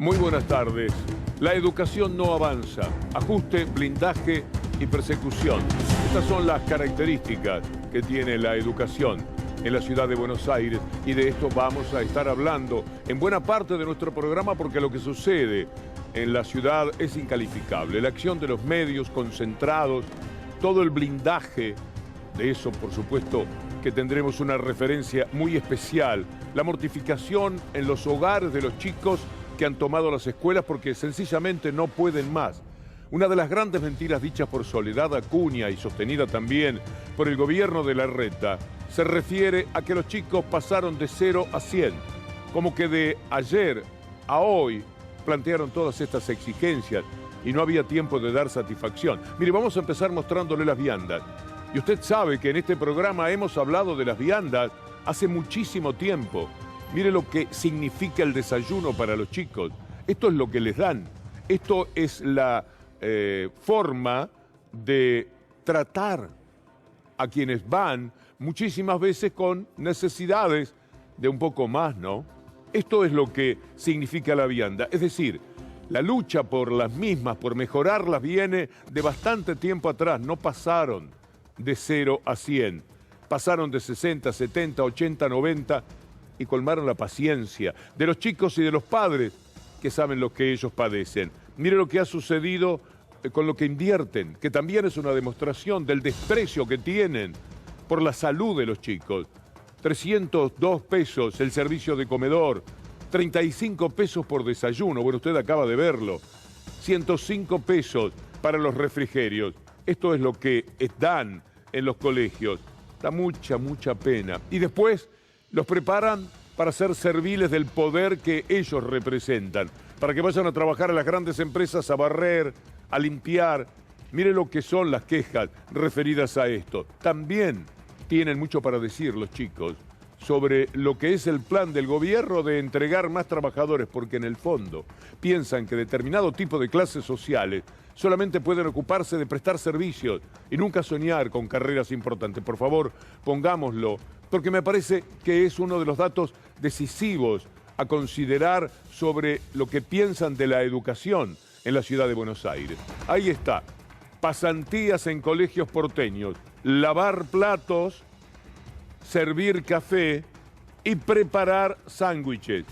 Muy buenas tardes. La educación no avanza. Ajuste, blindaje y persecución. Estas son las características que tiene la educación en la ciudad de Buenos Aires, y de esto vamos a estar hablando en buena parte de nuestro programa, porque lo que sucede en la ciudad es incalificable. La acción de los medios concentrados, todo el blindaje, de eso por supuesto que tendremos una referencia muy especial. La mortificación en los hogares de los chicos que han tomado las escuelas porque sencillamente no pueden más. Una de las grandes mentiras dichas por Soledad Acuña y sostenida también por el gobierno de Larreta se refiere a que los chicos pasaron de 0 a 100, como que de ayer a hoy plantearon todas estas exigencias y no había tiempo de dar satisfacción. Mire, vamos a empezar mostrándole las viandas. Y usted sabe que en este programa hemos hablado de las viandas hace muchísimo tiempo. Mire lo que significa el desayuno para los chicos. Esto es lo que les dan. Esto es la forma de tratar a quienes van muchísimas veces con necesidades de un poco más, ¿no? Esto es lo que significa la vianda. Es decir, la lucha por las mismas, por mejorarlas, viene de bastante tiempo atrás. No pasaron de 0 a 100. Pasaron de 60, 70, 80, 90 y colmaron la paciencia de los chicos y de los padres que saben lo que ellos padecen. Mire lo que ha sucedido con lo que invierten, que también es una demostración del desprecio que tienen por la salud de los chicos. 302 pesos el servicio de comedor, 35 pesos por desayuno, bueno, usted acaba de verlo, 105 pesos para los refrigerios. Esto es lo que dan en los colegios. Da mucha pena. Y después los preparan para ser serviles del poder que ellos representan, para que vayan a trabajar a las grandes empresas, a barrer, a limpiar. Mire lo que son las quejas referidas a esto. También tienen mucho para decir los chicos sobre lo que es el plan del gobierno de entregar más trabajadores, porque en el fondo piensan que determinado tipo de clases sociales solamente pueden ocuparse de prestar servicios y nunca soñar con carreras importantes. Por favor, pongámoslo, porque me parece que es uno de los datos decisivos a considerar sobre lo que piensan de la educación en la ciudad de Buenos Aires. Ahí está, pasantías en colegios porteños, lavar platos, servir café y preparar sándwiches.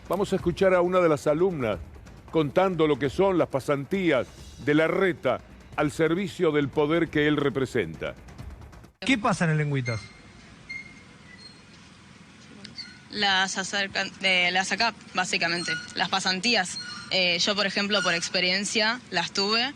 Vamos a escuchar a una de las alumnas contando lo que son las pasantías de Larreta al servicio del poder que él representa. ¿Qué pasa en el Lengüitas? Las ACAP, básicamente, las pasantías. Yo, por ejemplo, por experiencia, las tuve.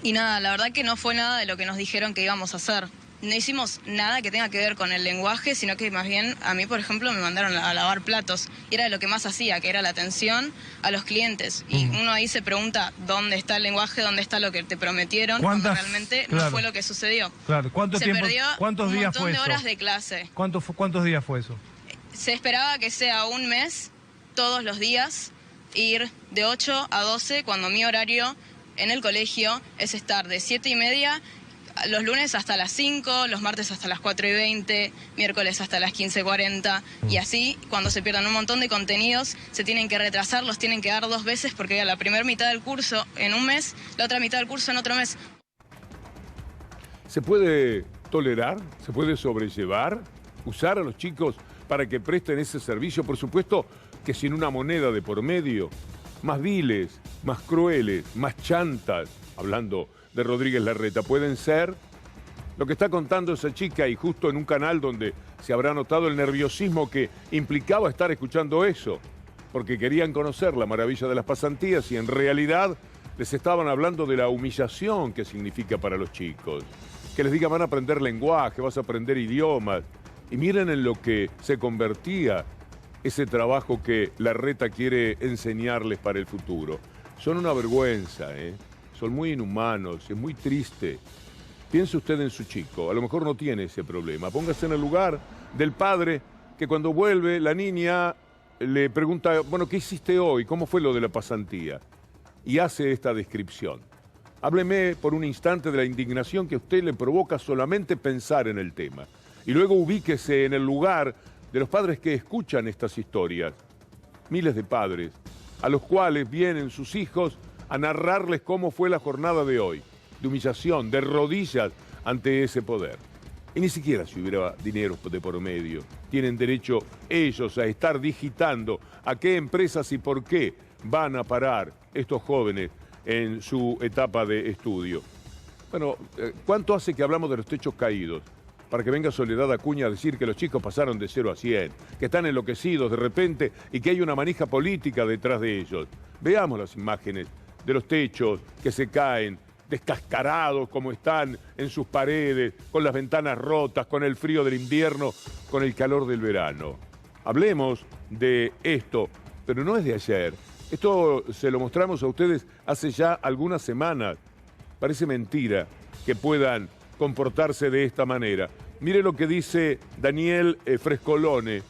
Y nada, la verdad que no fue nada de lo que nos dijeron que íbamos a hacer. No hicimos nada que tenga que ver con el lenguaje, sino que más bien a mí, por ejemplo, me mandaron a lavar platos. Y era lo que más hacía, que era la atención a los clientes. Y uno ahí se pregunta, ¿dónde está el lenguaje? ¿Dónde está lo que te prometieron? Cuando realmente no fue lo que sucedió. Claro. ¿Cuántos días fue eso? Un montón de horas de clase. ¿Cuántos días fue eso? Se esperaba que sea un mes, todos los días, ir de 8 a 12, cuando mi horario en el colegio es estar de 7:30 los lunes hasta las 5, los martes hasta las 4:20, miércoles hasta las 15:40, y así, cuando se pierdan un montón de contenidos, se tienen que retrasar, los tienen que dar 2 veces, porque la primera mitad del curso en un mes, la otra mitad del curso en otro mes. ¿Se puede tolerar? ¿Se puede sobrellevar? ¿Usar a los chicos para que presten ese servicio? Por supuesto que sin una moneda de por medio. Más viles, más crueles, más chantas, hablando de Rodríguez Larreta, pueden ser lo que está contando esa chica, y justo en un canal donde se habrá notado el nerviosismo que implicaba estar escuchando eso, porque querían conocer la maravilla de las pasantías y en realidad les estaban hablando de la humillación que significa para los chicos. Que les digan, van a aprender lenguaje, vas a aprender idiomas, y miren en lo que se convertía ese trabajo que Larreta quiere enseñarles para el futuro. Son una vergüenza, son muy inhumanos, es muy triste. Piense usted en su chico, a lo mejor no tiene ese problema. Póngase en el lugar del padre que cuando vuelve la niña le pregunta, bueno, ¿qué hiciste hoy? ¿Cómo fue lo de la pasantía? Y hace esta descripción. Hábleme por un instante de la indignación que a usted le provoca solamente pensar en el tema. Y luego ubíquese en el lugar de los padres que escuchan estas historias. miles de padres, a los cuales vienen sus hijos a narrarles cómo fue la jornada de hoy, de humillación, de rodillas ante ese poder. Y ni siquiera si hubiera dinero de por medio. Tienen derecho ellos a estar digitando a qué empresas y por qué van a parar estos jóvenes en su etapa de estudio. Bueno, ¿cuánto hace que hablamos de los techos caídos? Para que venga Soledad Acuña a decir que los chicos pasaron de 0 a 100, que están enloquecidos de repente y que hay una manija política detrás de ellos. Veamos las imágenes de los techos que se caen, descascarados como están en sus paredes, con las ventanas rotas, con el frío del invierno, con el calor del verano. Hablemos de esto, pero no es de ayer. Esto se lo mostramos a ustedes hace ya algunas semanas. Parece mentira que puedan comportarse de esta manera. Mire lo que dice Daniel Frescolone,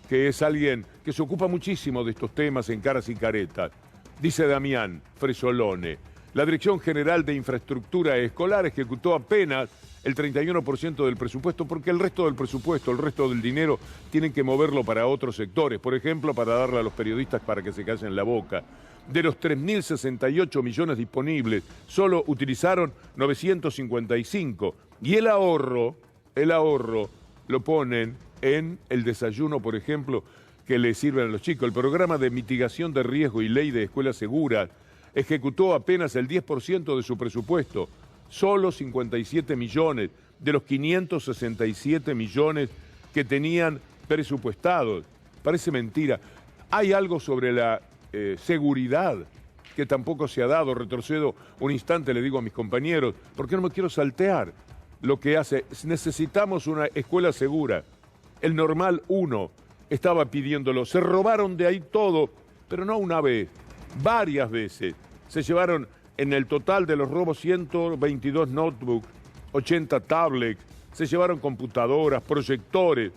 que es alguien que se ocupa muchísimo de estos temas en Caras y Caretas. Dice Damián Frescolone: la Dirección General de Infraestructura Escolar ejecutó apenas el 31% del presupuesto, porque el resto del presupuesto, el resto del dinero, tienen que moverlo para otros sectores. Por ejemplo, para darle a los periodistas para que se callen la boca. De los 3.068 millones disponibles, solo utilizaron 955. Y el ahorro lo ponen en el desayuno, por ejemplo, que le sirven a los chicos. El programa de mitigación de riesgo y ley de escuelas seguras ejecutó apenas el 10% de su presupuesto, solo 57 millones de los 567 millones que tenían presupuestados. Parece mentira. Hay algo sobre la seguridad que tampoco se ha dado. Retrocedo un instante, le digo a mis compañeros, porque no me quiero saltear lo que hace. Necesitamos una escuela segura. El Normal 1 estaba pidiéndolo. Se robaron de ahí todo, pero no una vez, varias veces. Se llevaron en el total de los robos 122 notebooks, 80 tablets, se llevaron computadoras, proyectores.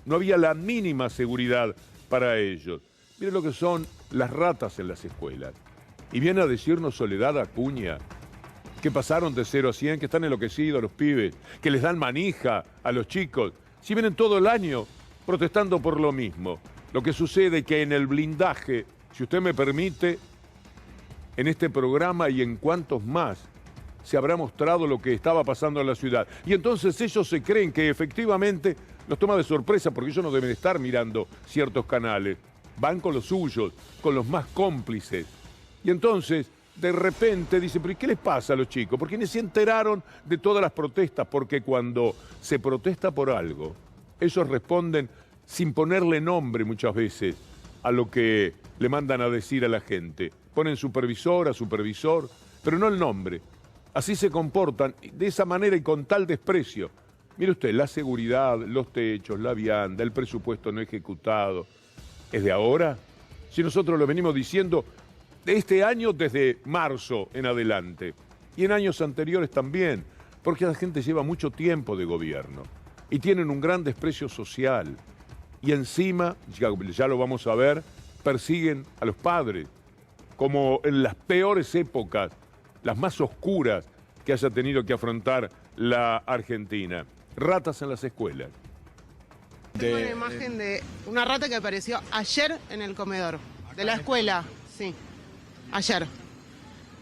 No había la mínima seguridad para ellos. Miren lo que son las ratas en las escuelas. Y viene a decirnos Soledad Acuña que pasaron de 0 a 100, que están enloquecidos los pibes, que les dan manija a los chicos. Si vienen todo el año protestando por lo mismo. Lo que sucede es que en el blindaje, si usted me permite, en este programa y en cuantos más, se habrá mostrado lo que estaba pasando en la ciudad. Y entonces ellos se creen que efectivamente los toma de sorpresa, porque ellos no deben estar mirando ciertos canales. Van con los suyos, con los más cómplices. Y entonces, de repente, dicen, ¿pero qué les pasa a los chicos? Porque ni se enteraron de todas las protestas, porque cuando se protesta por algo, ellos responden sin ponerle nombre muchas veces a lo que le mandan a decir a la gente. Ponen supervisor, a supervisor, pero no el nombre. Así se comportan, de esa manera y con tal desprecio. Mire usted, la seguridad, los techos, la vianda, el presupuesto no ejecutado. ¿Es de ahora? Si nosotros lo venimos diciendo de este año desde marzo en adelante. Y en años anteriores también, porque la gente lleva mucho tiempo de gobierno y tienen un gran desprecio social. Y encima, ya lo vamos a ver, persiguen a los padres, como en las peores épocas, las más oscuras que haya tenido que afrontar la Argentina. Ratas en las escuelas. Tengo una imagen de una rata que apareció ayer en el comedor de la escuela, sí, ayer.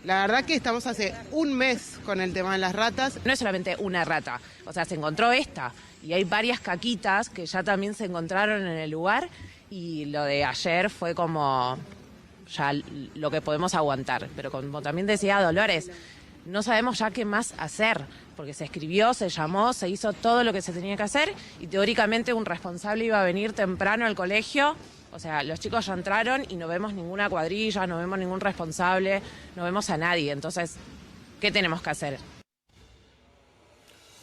La verdad que estamos hace un mes con el tema de las ratas. No es solamente una rata, o sea, se encontró esta y hay varias caquitas que ya también se encontraron en el lugar y lo de ayer fue como ya lo que podemos aguantar. Pero como también decía Dolores, no sabemos ya qué más hacer, porque se escribió, se llamó, se hizo todo lo que se tenía que hacer y teóricamente un responsable iba a venir temprano al colegio. O sea, los chicos ya entraron y no vemos ninguna cuadrilla, no vemos ningún responsable, no vemos a nadie. Entonces, ¿qué tenemos que hacer?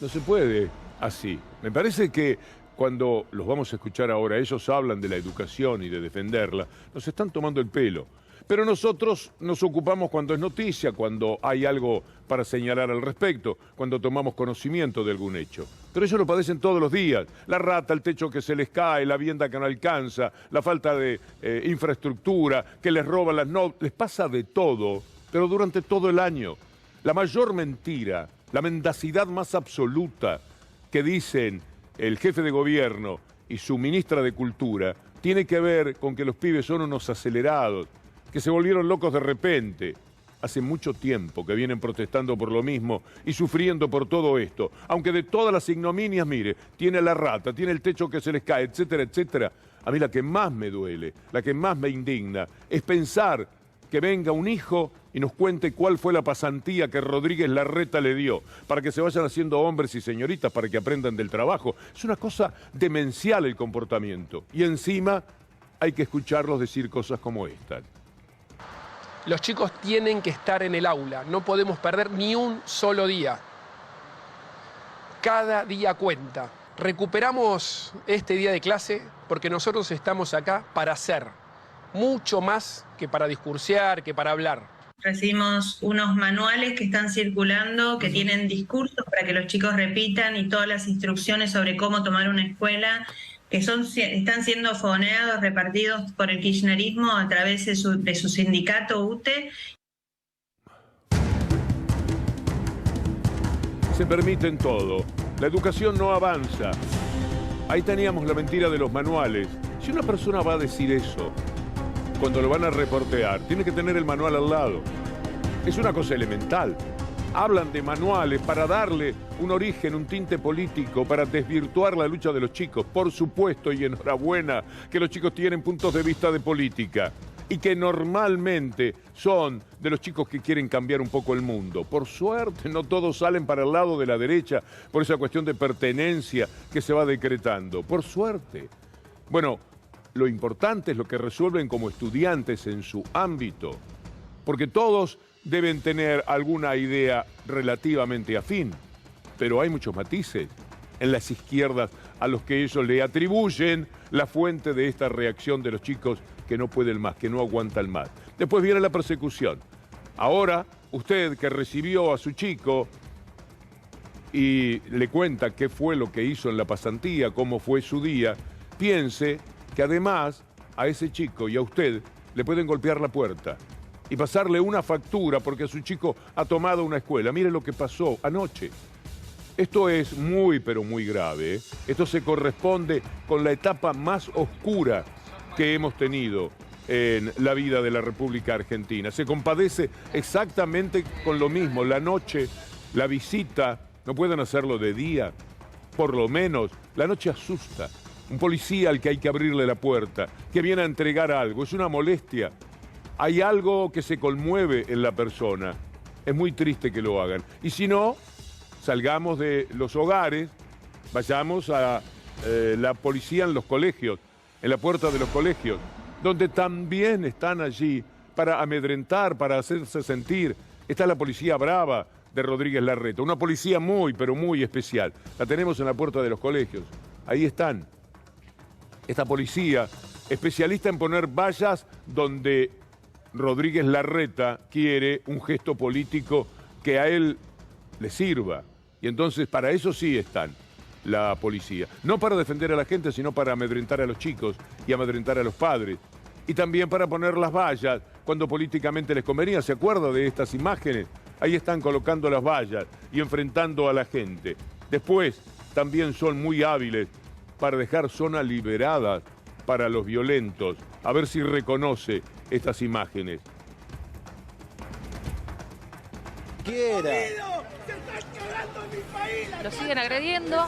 No se puede así. Me parece que cuando los vamos a escuchar ahora, ellos hablan de la educación y de defenderla, nos están tomando el pelo. Pero nosotros nos ocupamos cuando es noticia, cuando hay algo para señalar al respecto, cuando tomamos conocimiento de algún hecho. Pero ellos lo padecen todos los días. La rata, el techo que se les cae, la vivienda que no alcanza, la falta de infraestructura, que les roban las notas. Les pasa de todo, pero durante todo el año. La mayor mentira, la mendacidad más absoluta que dicen el jefe de gobierno y su ministra de Cultura tiene que ver con que los pibes son unos acelerados, que se volvieron locos de repente. Hace mucho tiempo que vienen protestando por lo mismo y sufriendo por todo esto. Aunque de todas las ignominias, mire, tiene la rata, tiene el techo que se les cae, etcétera, etcétera. A mí la que más me duele, la que más me indigna, es pensar que venga un hijo y nos cuente cuál fue la pasantía que Rodríguez Larreta le dio, para que se vayan haciendo hombres y señoritas, para que aprendan del trabajo. Es una cosa demencial el comportamiento. Y encima hay que escucharlos decir cosas como esta. Los chicos tienen que estar en el aula, no podemos perder ni un solo día. Cada día cuenta. Recuperamos este día de clase porque nosotros estamos acá para hacer, mucho más que para discursear, que para hablar. Recibimos unos manuales que están circulando, que tienen discursos para que los chicos repitan y todas las instrucciones sobre cómo tomar una escuela, que están siendo fogoneados, repartidos por el kirchnerismo a través de su sindicato UTE. Se permiten todo. La educación no avanza. Ahí teníamos la mentira de los manuales. Si una persona va a decir eso, cuando lo van a reportear, tiene que tener el manual al lado. Es una cosa elemental. Hablan de manuales para darle un origen, un tinte político, para desvirtuar la lucha de los chicos. Por supuesto, y enhorabuena, que los chicos tienen puntos de vista de política y que normalmente son de los chicos que quieren cambiar un poco el mundo. Por suerte, no todos salen para el lado de la derecha por esa cuestión de pertenencia que se va decretando. Por suerte. Bueno, lo importante es lo que resuelven como estudiantes en su ámbito, porque todos deben tener alguna idea relativamente afín, pero hay muchos matices en las izquierdas a los que ellos le atribuyen la fuente de esta reacción de los chicos que no pueden más, que no aguantan más. Después viene la persecución. Ahora, usted que recibió a su chico y le cuenta qué fue lo que hizo en la pasantía, cómo fue su día, piense que además a ese chico y a usted le pueden golpear la puerta y pasarle una factura porque su chico ha tomado una escuela. Mire lo que pasó anoche. Esto es muy, pero muy grave, ¿eh? Esto se corresponde con la etapa más oscura que hemos tenido en la vida de la República Argentina. Se compadece exactamente con lo mismo. La noche, la visita, no pueden hacerlo de día, por lo menos. La noche asusta. Un policía al que hay que abrirle la puerta, que viene a entregar algo, es una molestia. Hay algo que se conmueve en la persona. Es muy triste que lo hagan. Y si no, salgamos de los hogares, vayamos a la policía en los colegios, en la puerta de los colegios, donde también están allí para amedrentar, para hacerse sentir. Está la policía brava de Rodríguez Larreta, una policía muy, pero muy especial. La tenemos en la puerta de los colegios. Ahí están. Esta policía, especialista en poner vallas donde Rodríguez Larreta quiere un gesto político que a él le sirva. Y entonces para eso sí están la policía. No para defender a la gente, sino para amedrentar a los chicos y amedrentar a los padres. Y también para poner las vallas cuando políticamente les convenía. ¿Se acuerda de estas imágenes? Ahí están colocando las vallas y enfrentando a la gente. Después también son muy hábiles para dejar zonas liberadas para los violentos. A ver si reconoce estas imágenes. Lo siguen agrediendo.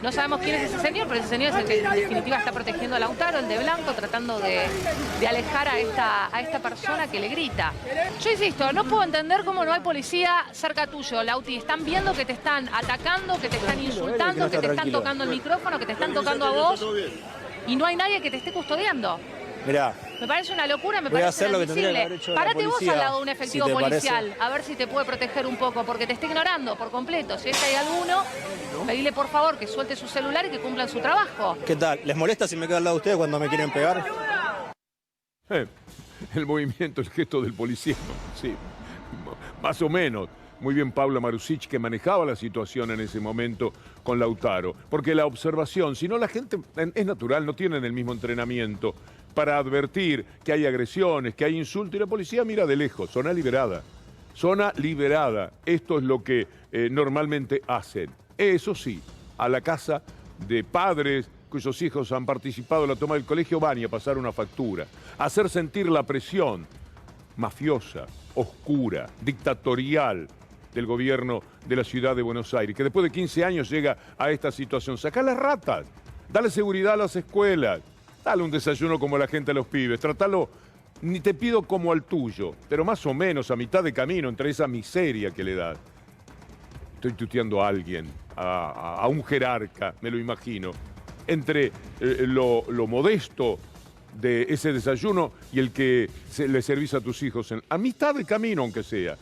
No sabemos quién es ese señor, pero ese señor es el que en definitiva está protegiendo a Lautaro, el de blanco, tratando de alejar a esta persona que le grita. Yo insisto, no puedo entender cómo no hay policía cerca tuyo, Lauti. Están viendo que te están atacando, que te están insultando, que te están tocando el micrófono, que te están tocando a vos y no hay nadie que te esté custodiando. Mirá, me parece una locura, me parece inadmisible. Parate vos al lado de un efectivo policial, a ver si te puede proteger un poco, porque te está ignorando por completo. Si hay alguno, pedile por favor que suelte su celular y que cumplan su trabajo. ¿Qué tal? ¿Les molesta si me quedo al lado de ustedes cuando me quieren pegar? El movimiento, el gesto del policía, sí, más o menos. Muy bien Paula Marusic, que manejaba la situación en ese momento con Lautaro. Porque la observación, si no la gente, es natural, no tienen el mismo entrenamiento para advertir que hay agresiones, que hay insultos, y la policía mira de lejos, zona liberada. Zona liberada, esto es lo que normalmente hacen. Eso sí, a la casa de padres cuyos hijos han participado en la toma del colegio van a pasar una factura, a hacer sentir la presión mafiosa, oscura, dictatorial del gobierno de la ciudad de Buenos Aires, que después de 15 años llega a esta situación. Sacá las ratas, dale seguridad a las escuelas, dale un desayuno como la gente a los pibes, tratalo, ni te pido como al tuyo, pero más o menos a mitad de camino entre esa miseria que le das. Estoy tuteando a alguien, a un jerarca, me lo imagino, entre lo modesto de ese desayuno y el que le servís a tus hijos, a mitad de camino aunque sea.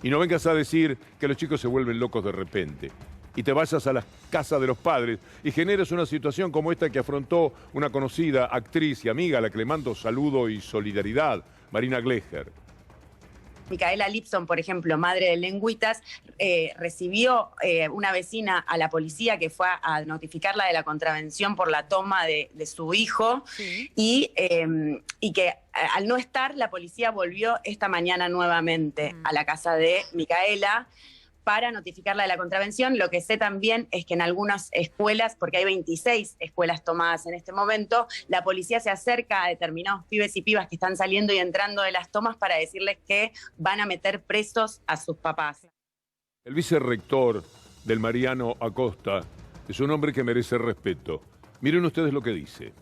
Y no vengas a decir que los chicos se vuelven locos de repente y te vayas a la casa de los padres y generes una situación como esta que afrontó una conocida actriz y amiga a la que le mando saludo y solidaridad, Marina Gleger. Micaela Lipson, por ejemplo, madre de Lengüitas, recibió una vecina a la policía que fue a notificarla de la contravención por la toma de su hijo, sí. y que al no estar, la policía volvió esta mañana nuevamente a la casa de Micaela para notificarla de la contravención. Lo que sé también es que en algunas escuelas, porque hay 26 escuelas tomadas en este momento, la policía se acerca a determinados pibes y pibas que están saliendo y entrando de las tomas para decirles que van a meter presos a sus papás. El vicerrector del Mariano Acosta es un hombre que merece respeto. Miren ustedes lo que dice.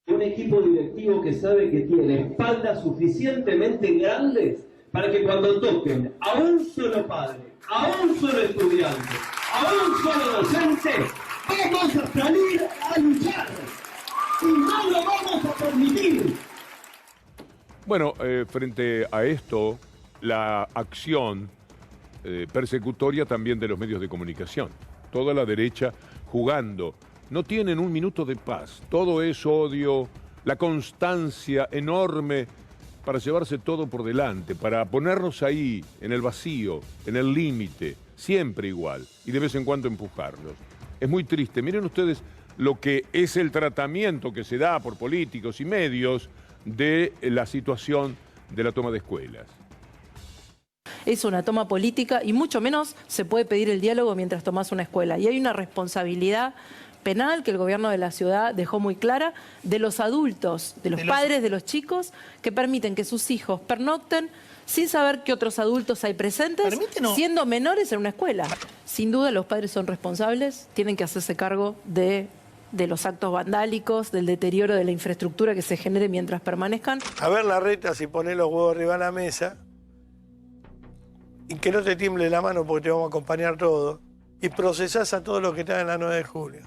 Un equipo directivo que sabe que tiene espaldas suficientemente grandes para que cuando toquen a un solo padre, a un solo estudiante, a un solo docente, vamos a salir a luchar y no lo vamos a permitir. Bueno, frente a esto, la acción persecutoria también de los medios de comunicación. Toda la derecha jugando. No tienen un minuto de paz. Todo es odio, la constancia enorme para llevarse todo por delante, para ponernos ahí, en el vacío, en el límite, siempre igual, y de vez en cuando empujarlos. Es muy triste. Miren ustedes lo que es el tratamiento que se da por políticos y medios de la situación de la toma de escuelas. Es una toma política y mucho menos se puede pedir el diálogo mientras tomás una escuela. Y hay una responsabilidad penal que el gobierno de la ciudad dejó muy clara de los adultos, de los padres de los chicos que permiten que sus hijos pernocten sin saber qué otros adultos hay presentes, siendo menores en una escuela. Sin duda los padres son responsables, tienen que hacerse cargo de los actos vandálicos, del deterioro de la infraestructura que se genere mientras permanezcan. A ver, Larreta, si pones los huevos arriba de la mesa y que no te tiemble la mano porque te vamos a acompañar todos, y procesás a todos los que están en la 9 de julio.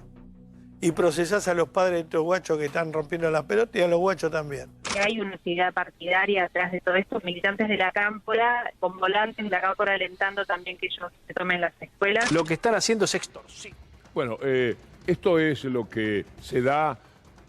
Y procesás a los padres de estos guachos que están rompiendo la pelota y a los guachos también. Hay una actividad partidaria atrás de todo esto, militantes de la Cámpora, con volantes de la Cámpora alentando también que ellos se tomen las escuelas. Lo que están haciendo es extorsión. Bueno, esto es lo que se da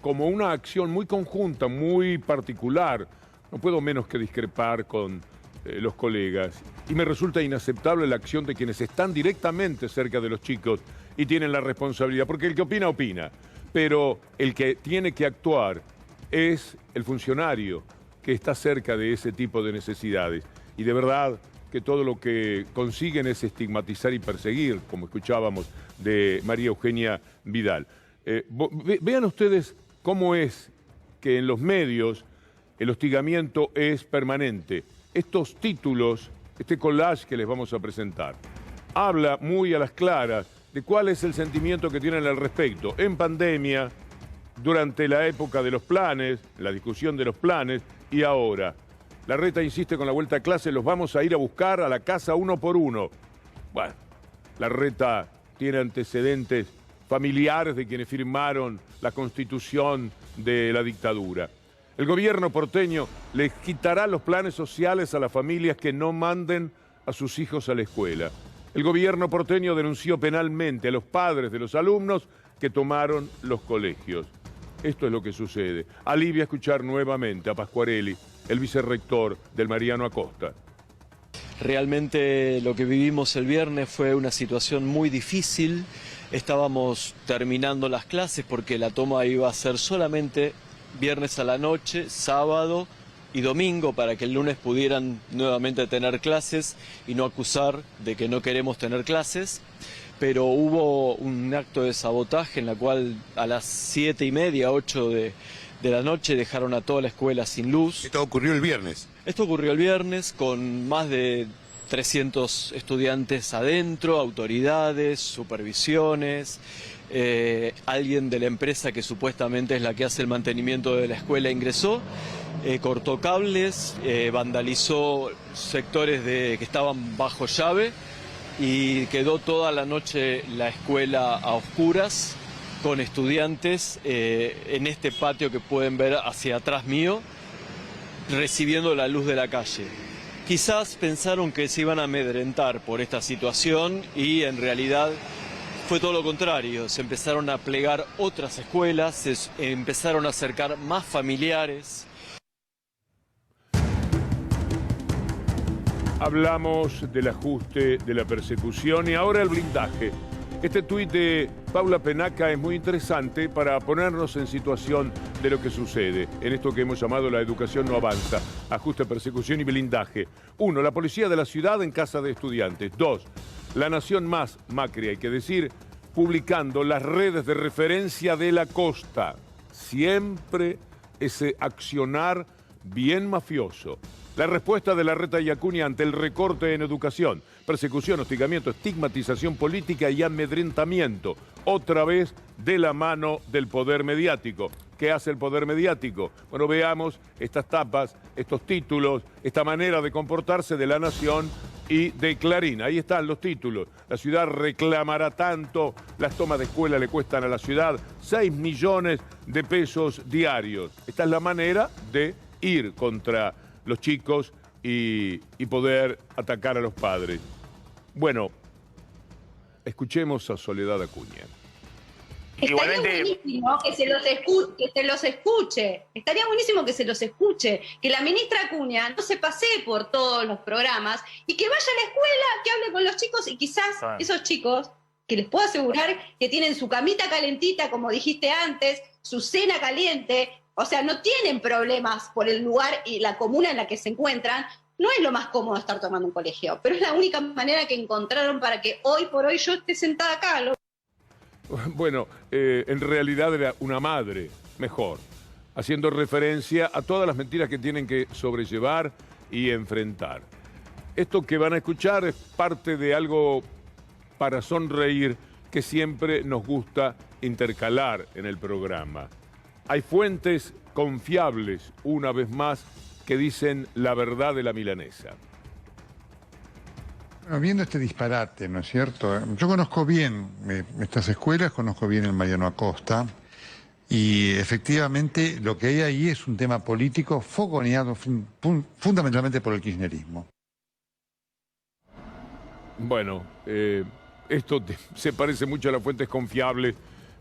como una acción muy conjunta, muy particular. No puedo menos que discrepar con los colegas. Y me resulta inaceptable la acción de quienes están directamente cerca de los chicos y tienen la responsabilidad, porque el que opina, opina. Pero el que tiene que actuar es el funcionario que está cerca de ese tipo de necesidades. Y de verdad que todo lo que consiguen es estigmatizar y perseguir, como escuchábamos de María Eugenia Vidal. Vean ustedes cómo es que en los medios el hostigamiento es permanente. Estos títulos, este collage que les vamos a presentar, habla muy a las claras de cuál es el sentimiento que tienen al respecto. En pandemia, durante la época de los planes, la discusión de los planes, y ahora. Larreta insiste con la vuelta a clase, los vamos a ir a buscar a la casa uno por uno. Bueno, Larreta tiene antecedentes familiares de quienes firmaron la constitución de la dictadura. El gobierno porteño le quitará los planes sociales a las familias que no manden a sus hijos a la escuela. El gobierno porteño denunció penalmente a los padres de los alumnos que tomaron los colegios. Esto es lo que sucede. Alivia escuchar nuevamente a Pasquarelli, el vicerrector del Mariano Acosta. Realmente lo que vivimos el viernes fue una situación muy difícil. Estábamos terminando las clases porque la toma iba a ser solamente viernes a la noche, sábado y domingo, para que el lunes pudieran nuevamente tener clases y no acusar de que no queremos tener clases. pero hubo un acto de sabotaje en la cual a las 7:30, 8 de la noche dejaron a toda la escuela sin luz. Esto ocurrió el viernes. Esto ocurrió el viernes con más de 300 estudiantes adentro, autoridades, supervisiones, alguien de la empresa que supuestamente es la que hace el mantenimiento de la escuela ingresó, cortó cables, vandalizó sectores que estaban bajo llave y quedó toda la noche la escuela a oscuras con estudiantes en este patio que pueden ver hacia atrás mío, recibiendo la luz de la calle. Quizás pensaron que se iban a amedrentar por esta situación y en realidad fue todo lo contrario. Se empezaron a plegar otras escuelas, se empezaron a acercar más familiares. Hablamos del ajuste, de la persecución y ahora el blindaje. Este tuit de Paula Penaca es muy interesante para ponernos en situación de lo que sucede en esto que hemos llamado la educación no avanza, ajuste, persecución y blindaje. 1. La policía de la ciudad en casa de estudiantes. 2. La Nación Más, Macri, hay que decir, publicando las redes de referencia de la costa. Siempre ese accionar bien mafioso. La respuesta de Larreta y Acuña ante el recorte en educación, persecución, hostigamiento, estigmatización política y amedrentamiento, otra vez de la mano del poder mediático. ¿Qué hace el poder mediático? Bueno, veamos estas tapas, estos títulos, esta manera de comportarse de La Nación y de Clarín. Ahí están los títulos. La ciudad reclamará tanto, las tomas de escuela le cuestan a la ciudad 6 millones de pesos diarios. Esta es la manera de ir contra los chicos y poder atacar a los padres. Bueno, escuchemos a Soledad Acuña. Estaría buenísimo que se los escuche. Estaría buenísimo que se los escuche. Que la ministra Acuña no se pasee por todos los programas y que vaya a la escuela, que hable con los chicos y quizás esos chicos, que les puedo asegurar que tienen su camita calentita, como dijiste antes, su cena caliente. O sea, no tienen problemas por el lugar y la comuna en la que se encuentran. No es lo más cómodo estar tomando un colegio, pero es la única manera que encontraron para que hoy por hoy yo esté sentada acá. Bueno, en realidad era una madre, mejor, haciendo referencia a todas las mentiras que tienen que sobrellevar y enfrentar. Esto que van a escuchar es parte de algo para sonreír que siempre nos gusta intercalar en el programa. Hay fuentes confiables, una vez más, que dicen la verdad de la milanesa. Bueno, viendo este disparate, ¿no es cierto? Yo conozco bien estas escuelas, conozco bien el Mariano Acosta, y efectivamente lo que hay ahí es un tema político fogoneado fundamentalmente por el kirchnerismo. Bueno, esto se parece mucho a las fuentes confiables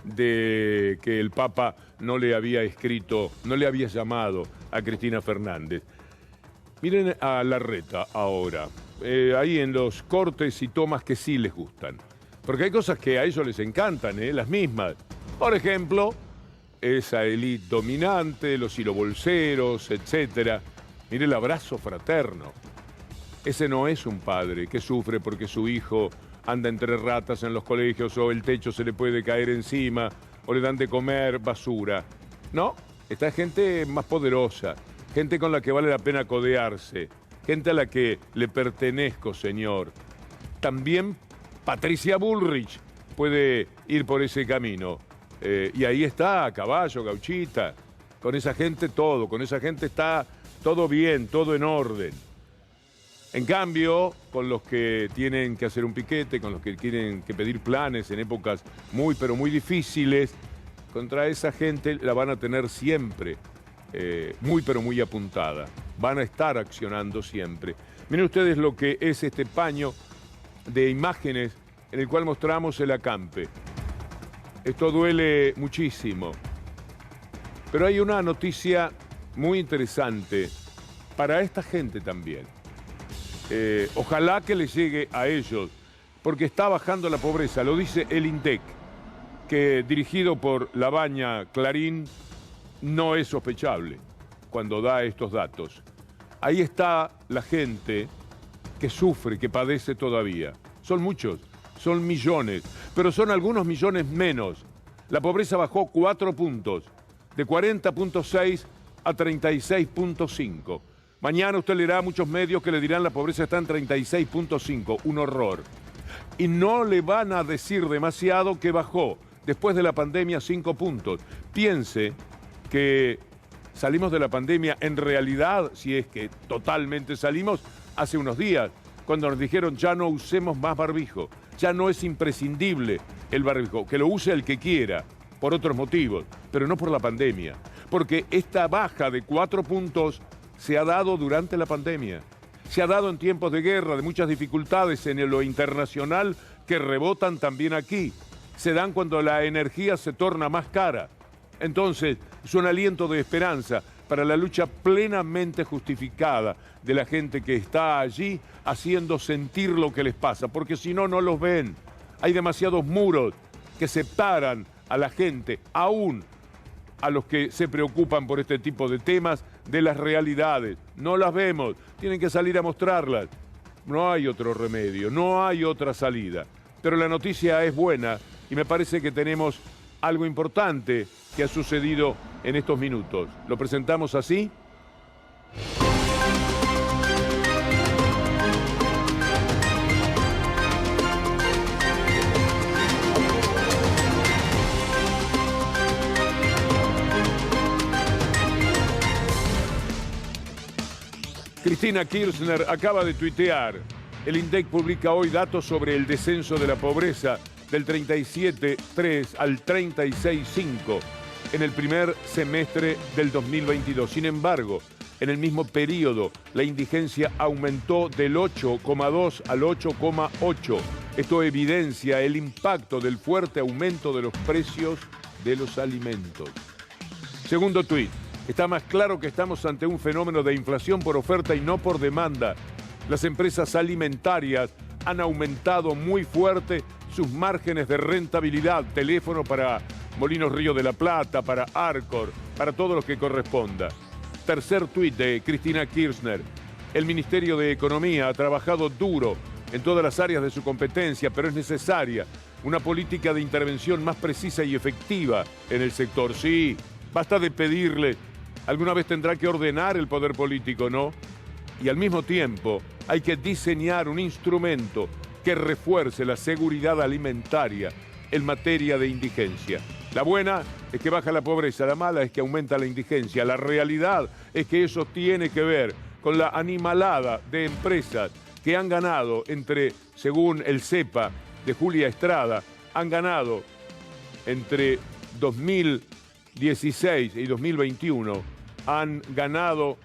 de que el Papa no le había escrito, no le había llamado a Cristina Fernández. Miren a Larreta ahora, ahí en los cortes y tomas que sí les gustan. Porque hay cosas que a ellos les encantan, las mismas. Por ejemplo, esa élite dominante, los hilobolseros, etc. Mire el abrazo fraterno. Ese no es un padre que sufre porque su hijo anda entre ratas en los colegios o el techo se le puede caer encima o le dan de comer basura. No, esta gente más poderosa, gente con la que vale la pena codearse, gente a la que le pertenezco, señor. También Patricia Bullrich puede ir por ese camino. Y ahí está, a caballo, gauchita. Con esa gente todo, con esa gente está todo bien, todo en orden. En cambio, con los que tienen que hacer un piquete, con los que tienen que pedir planes en épocas muy, pero muy difíciles, contra esa gente la van a tener siempre muy, pero muy apuntada. Van a estar accionando siempre. Miren ustedes lo que es este paño de imágenes en el cual mostramos el acampe. Esto duele muchísimo. Pero hay una noticia muy interesante para esta gente también. Ojalá que les llegue a ellos, porque está bajando la pobreza, lo dice el INDEC, que dirigido por Labaña Clarín no es sospechable cuando da estos datos. Ahí está la gente que sufre, que padece todavía. Son muchos, son millones, pero son algunos millones menos. La pobreza bajó 4 puntos, de 40.6 a 36.5. Mañana usted leerá a muchos medios que le dirán la pobreza está en 36.5, un horror. Y no le van a decir demasiado que bajó después de la pandemia 5 puntos. Piense que salimos de la pandemia en realidad, si es que totalmente salimos, hace unos días, cuando nos dijeron ya no usemos más barbijo, ya no es imprescindible el barbijo, que lo use el que quiera, por otros motivos, pero no por la pandemia. Porque esta baja de 4 puntos se ha dado durante la pandemia. Se ha dado en tiempos de guerra, de muchas dificultades en lo internacional que rebotan también aquí. Se dan cuando la energía se torna más cara. Entonces, es un aliento de esperanza para la lucha plenamente justificada de la gente que está allí haciendo sentir lo que les pasa, porque si no, no los ven. Hay demasiados muros que separan a la gente, aún a los que se preocupan por este tipo de temas, de las realidades. No las vemos, tienen que salir a mostrarlas. No hay otro remedio, no hay otra salida. Pero la noticia es buena y me parece que tenemos algo importante que ha sucedido en estos minutos. ¿Lo presentamos así? Cristina Kirchner acaba de tuitear. El INDEC publica hoy datos sobre el descenso de la pobreza del 37,3 al 36,5 en el primer semestre del 2022. Sin embargo, en el mismo periodo, la indigencia aumentó del 8,2 al 8,8. Esto evidencia el impacto del fuerte aumento de los precios de los alimentos. Segundo tuit. Está más claro que estamos ante un fenómeno de inflación por oferta y no por demanda. Las empresas alimentarias han aumentado muy fuerte sus márgenes de rentabilidad. Teléfono para Molinos Río de la Plata, para Arcor, para todo lo que corresponda. Tercer tuit de Cristina Kirchner. El Ministerio de Economía ha trabajado duro en todas las áreas de su competencia, pero es necesaria una política de intervención más precisa y efectiva en el sector. Sí, basta de pedirle. Alguna vez tendrá que ordenar el poder político, ¿no? Y al mismo tiempo hay que diseñar un instrumento que refuerce la seguridad alimentaria en materia de indigencia. La buena es que baja la pobreza, la mala es que aumenta la indigencia. La realidad es que eso tiene que ver con la animalada de empresas que han ganado según el CEPA de Julia Estrada, han ganado entre 2016 y 2021, han ganado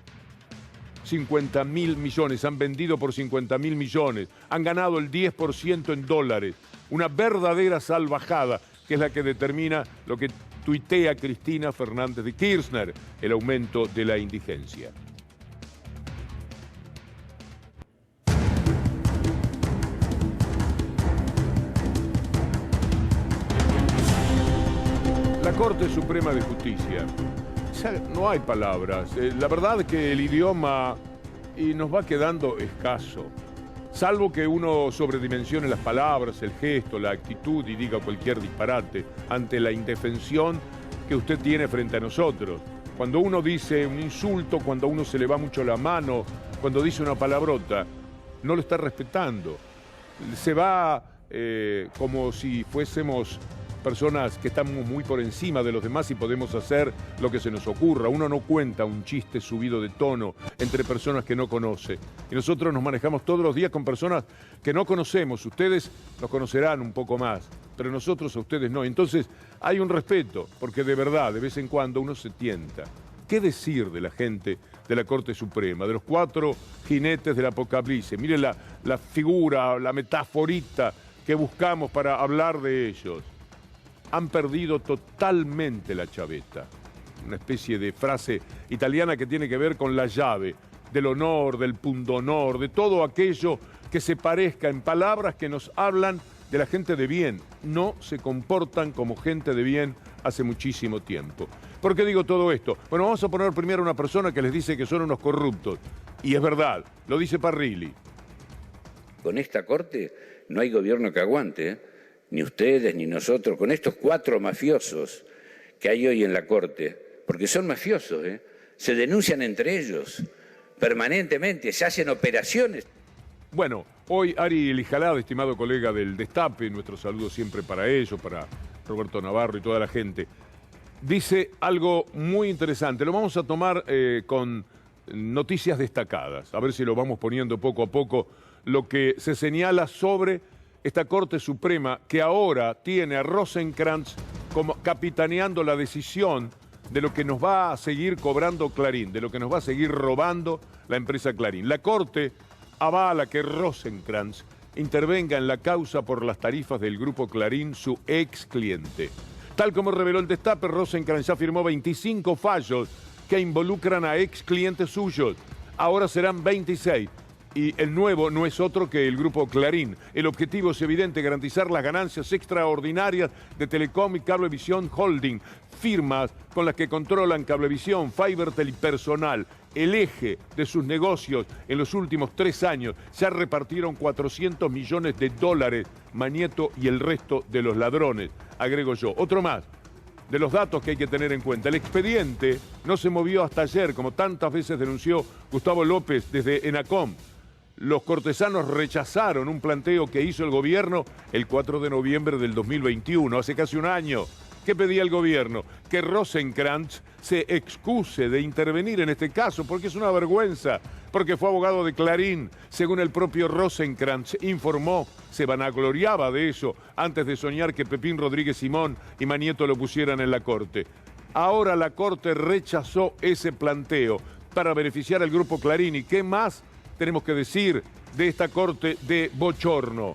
50.000 millones, han vendido por 50.000 millones, han ganado el 10% en dólares. Una verdadera salvajada, que es la que determina lo que tuitea Cristina Fernández de Kirchner, el aumento de la indigencia. La Corte Suprema de Justicia. No hay palabras. La verdad es que el idioma nos va quedando escaso. Salvo que uno sobredimensione las palabras, el gesto, la actitud y diga cualquier disparate ante la indefensión que usted tiene frente a nosotros. Cuando uno dice un insulto, cuando uno se le va mucho la mano, cuando dice una palabrota, no lo está respetando. Se va como si fuésemos personas que estamos muy por encima de los demás y podemos hacer lo que se nos ocurra. Uno no cuenta un chiste subido de tono entre personas que no conoce. Y nosotros nos manejamos todos los días con personas que no conocemos. Ustedes nos conocerán un poco más, pero nosotros a ustedes no. Entonces hay un respeto, porque de verdad, de vez en cuando uno se tienta. ¿Qué decir de la gente de la Corte Suprema, de los 4 jinetes del Apocalipsis? Miren la figura, la metaforita que buscamos para hablar de ellos. Han perdido totalmente la chaveta. Una especie de frase italiana que tiene que ver con la llave del honor, del pundonor, de todo aquello que se parezca en palabras que nos hablan de la gente de bien. No se comportan como gente de bien hace muchísimo tiempo. ¿Por qué digo todo esto? Bueno, vamos a poner primero a una persona que les dice que son unos corruptos. Y es verdad, lo dice Parrilli. Con esta Corte no hay gobierno que aguante, ni ustedes ni nosotros, con estos 4 mafiosos que hay hoy en la Corte, porque son mafiosos, se denuncian entre ellos permanentemente, se hacen operaciones. Bueno, hoy Ari Lijalad, estimado colega del Destape, nuestro saludo siempre para ellos, para Roberto Navarro y toda la gente, dice algo muy interesante. Lo vamos a tomar con noticias destacadas, a ver si lo vamos poniendo poco a poco, lo que se señala sobre esta Corte Suprema que ahora tiene a Rosenkrantz como capitaneando la decisión de lo que nos va a seguir cobrando Clarín, de lo que nos va a seguir robando la empresa Clarín. La Corte avala que Rosenkrantz intervenga en la causa por las tarifas del Grupo Clarín, su ex cliente. Tal como reveló el Destape, Rosenkrantz ya firmó 25 fallos que involucran a ex clientes suyos. Ahora serán 26. Y el nuevo no es otro que el Grupo Clarín. El objetivo es evidente, garantizar las ganancias extraordinarias de Telecom y Cablevisión Holding, firmas con las que controlan Cablevisión, Fibertel y Personal. El eje de sus negocios en los últimos 3 años ya repartieron $400 millones. Manieto y el resto de los ladrones, agrego yo. Otro más de los datos que hay que tener en cuenta. El expediente no se movió hasta ayer, como tantas veces denunció Gustavo López desde ENACOM. Los cortesanos rechazaron un planteo que hizo el gobierno el 4 de noviembre del 2021, hace casi un año. ¿Qué pedía el gobierno? Que Rosenkrantz se excuse de intervenir en este caso, porque es una vergüenza, porque fue abogado de Clarín. Según el propio Rosenkrantz informó, se vanagloriaba de eso antes de soñar que Pepín Rodríguez Simón y Manieto lo pusieran en la Corte. Ahora la Corte rechazó ese planteo para beneficiar al Grupo Clarín. ¿Y qué más tenemos que decir de esta Corte de bochorno?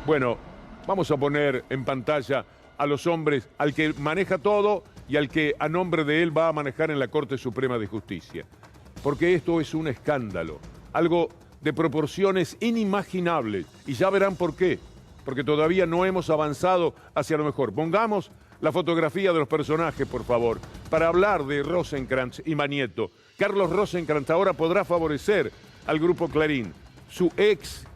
Bueno, vamos a poner en pantalla a los hombres, al que maneja todo y al que a nombre de él va a manejar en la Corte Suprema de Justicia. Porque esto es un escándalo, algo de proporciones inimaginables. Y ya verán por qué, porque todavía no hemos avanzado hacia lo mejor. Pongamos la fotografía de los personajes, por favor, para hablar de Rosenkrantz y Manieto. Carlos Rosenkrantz ahora podrá favorecer al Grupo Clarín. Su ex,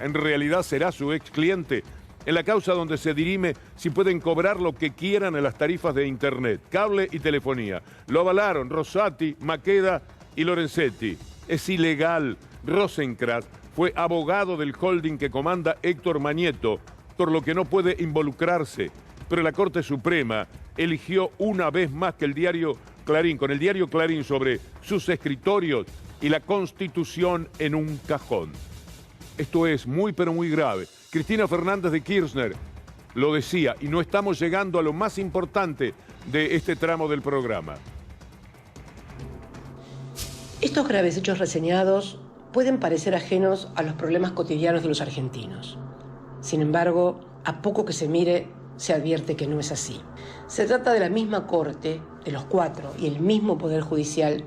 en realidad será su ex cliente, en la causa donde se dirime si pueden cobrar lo que quieran en las tarifas de Internet, cable y telefonía. Lo avalaron Rosati, Maqueda y Lorenzetti. Es ilegal. Rosenkrantz fue abogado del holding que comanda Héctor Manieto, por lo que no puede involucrarse. Pero la Corte Suprema eligió una vez más que el diario Clarín, con el diario Clarín sobre sus escritorios y la Constitución en un cajón. Esto es muy pero muy grave. Cristina Fernández de Kirchner lo decía, y no estamos llegando a lo más importante de este tramo del programa. Estos graves hechos reseñados pueden parecer ajenos a los problemas cotidianos de los argentinos. Sin embargo, a poco que se mire, se advierte que no es así. Se trata de la misma Corte, de los 4, y el mismo Poder Judicial,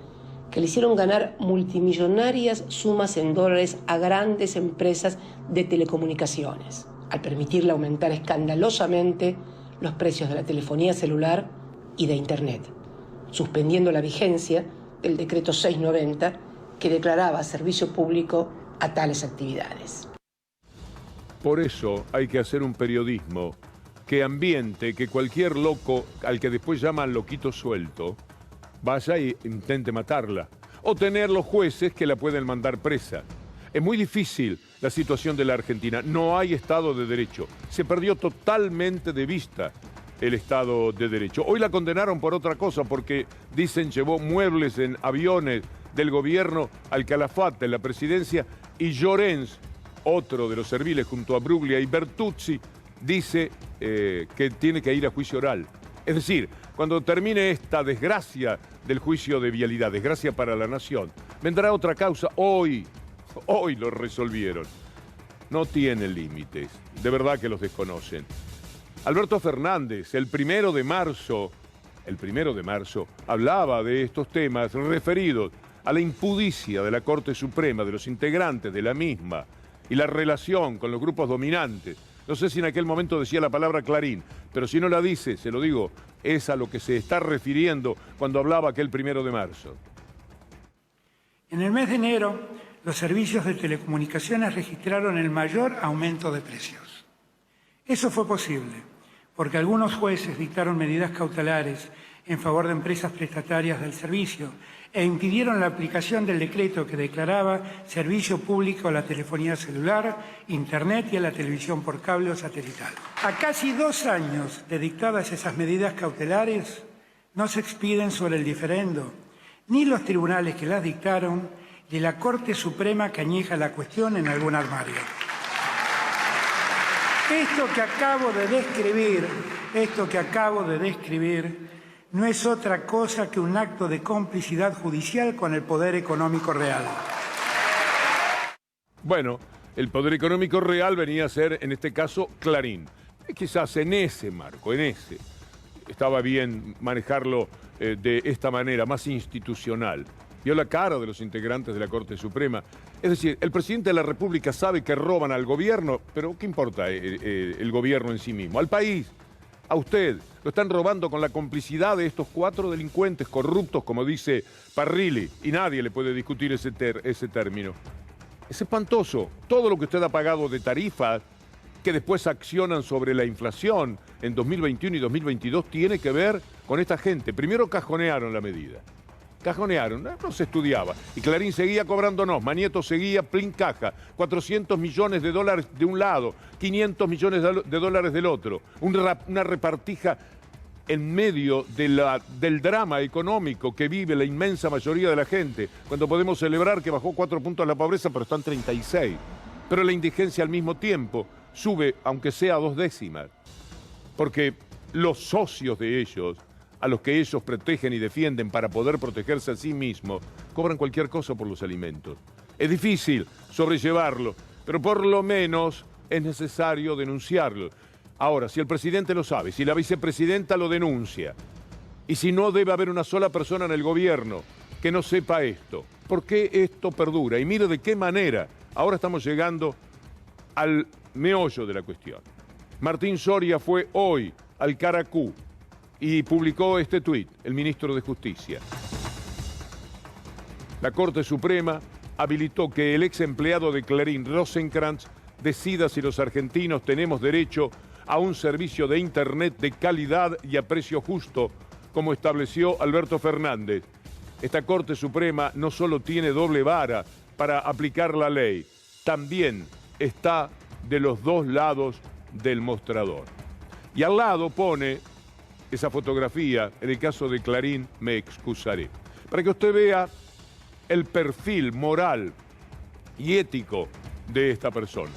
que le hicieron ganar multimillonarias sumas en dólares a grandes empresas de telecomunicaciones, al permitirle aumentar escandalosamente los precios de la telefonía celular y de Internet, suspendiendo la vigencia del decreto 690 que declaraba servicio público a tales actividades. Por eso hay que hacer un periodismo que ambiente, que cualquier loco, al que después llaman loquito suelto, vaya e intente matarla. O tener los jueces que la pueden mandar presa. Es muy difícil la situación de la Argentina. No hay Estado de Derecho. Se perdió totalmente de vista el Estado de Derecho. Hoy la condenaron por otra cosa, porque, dicen, llevó muebles en aviones del gobierno al Calafate, en la presidencia, y Llorens, otro de los serviles junto a Bruglia y Bertuzzi, dice que tiene que ir a juicio oral. Es decir, cuando termine esta desgracia del juicio de vialidad, desgracia para la nación, vendrá otra causa. Hoy lo resolvieron. No tienen límites, de verdad que los desconocen. Alberto Fernández, el 1 de marzo, hablaba de estos temas referidos a la impudicia de la Corte Suprema, de los integrantes de la misma, y la relación con los grupos dominantes. No sé si en aquel momento decía la palabra Clarín, pero si no la dice, se lo digo, es a lo que se está refiriendo cuando hablaba aquel 1 de marzo. En el mes de enero, los servicios de telecomunicaciones registraron el mayor aumento de precios. Eso fue posible porque algunos jueces dictaron medidas cautelares en favor de empresas prestatarias del servicio e impidieron la aplicación del decreto que declaraba servicio público a la telefonía celular, Internet y a la televisión por cable o satelital. A casi 2 años de dictadas esas medidas cautelares, no se expiden sobre el diferendo ni los tribunales que las dictaron ni la Corte Suprema que añeja la cuestión en algún armario. Esto que acabo de describir, no es otra cosa que un acto de complicidad judicial con el poder económico real. Bueno, el poder económico real venía a ser, en este caso, Clarín. Quizás en ese marco, estaba bien manejarlo de esta manera, más institucional. Vio la cara de los integrantes de la Corte Suprema. Es decir, el presidente de la República sabe que roban al gobierno, pero ¿qué importa el gobierno en sí mismo? Al país, a usted. Lo están robando con la complicidad de estos 4 delincuentes corruptos, como dice Parrilli, y nadie le puede discutir ese término. Es espantoso. Todo lo que usted ha pagado de tarifas que después accionan sobre la inflación en 2021 y 2022 tiene que ver con esta gente. Primero cajonearon la medida. Cajonearon, no se estudiaba. Y Clarín seguía cobrándonos, Manieto seguía plin caja, 400 millones de dólares de un lado, 500 millones de dólares del otro. Una repartija en medio del drama económico que vive la inmensa mayoría de la gente, cuando podemos celebrar que bajó 4 puntos la pobreza, pero están 36. Pero la indigencia al mismo tiempo sube, aunque sea 2 décimas, porque los socios de ellos, a los que ellos protegen y defienden para poder protegerse a sí mismos, cobran cualquier cosa por los alimentos. Es difícil sobrellevarlo, pero por lo menos es necesario denunciarlo. Ahora, si el presidente lo sabe, si la vicepresidenta lo denuncia, y si no debe haber una sola persona en el gobierno que no sepa esto, ¿por qué esto perdura? Y mire de qué manera. Ahora estamos llegando al meollo de la cuestión. Martín Soria fue hoy al Caracú y publicó este tuit, el ministro de Justicia. La Corte Suprema habilitó que el ex empleado de Clarín, Rosenkrantz, decida si los argentinos tenemos derecho a un servicio de Internet de calidad y a precio justo, como estableció Alberto Fernández. Esta Corte Suprema no solo tiene doble vara para aplicar la ley, también está de los 2 lados del mostrador. Y al lado pone esa fotografía, en el caso de Clarín, me excusaré. Para que usted vea el perfil moral y ético de esta persona.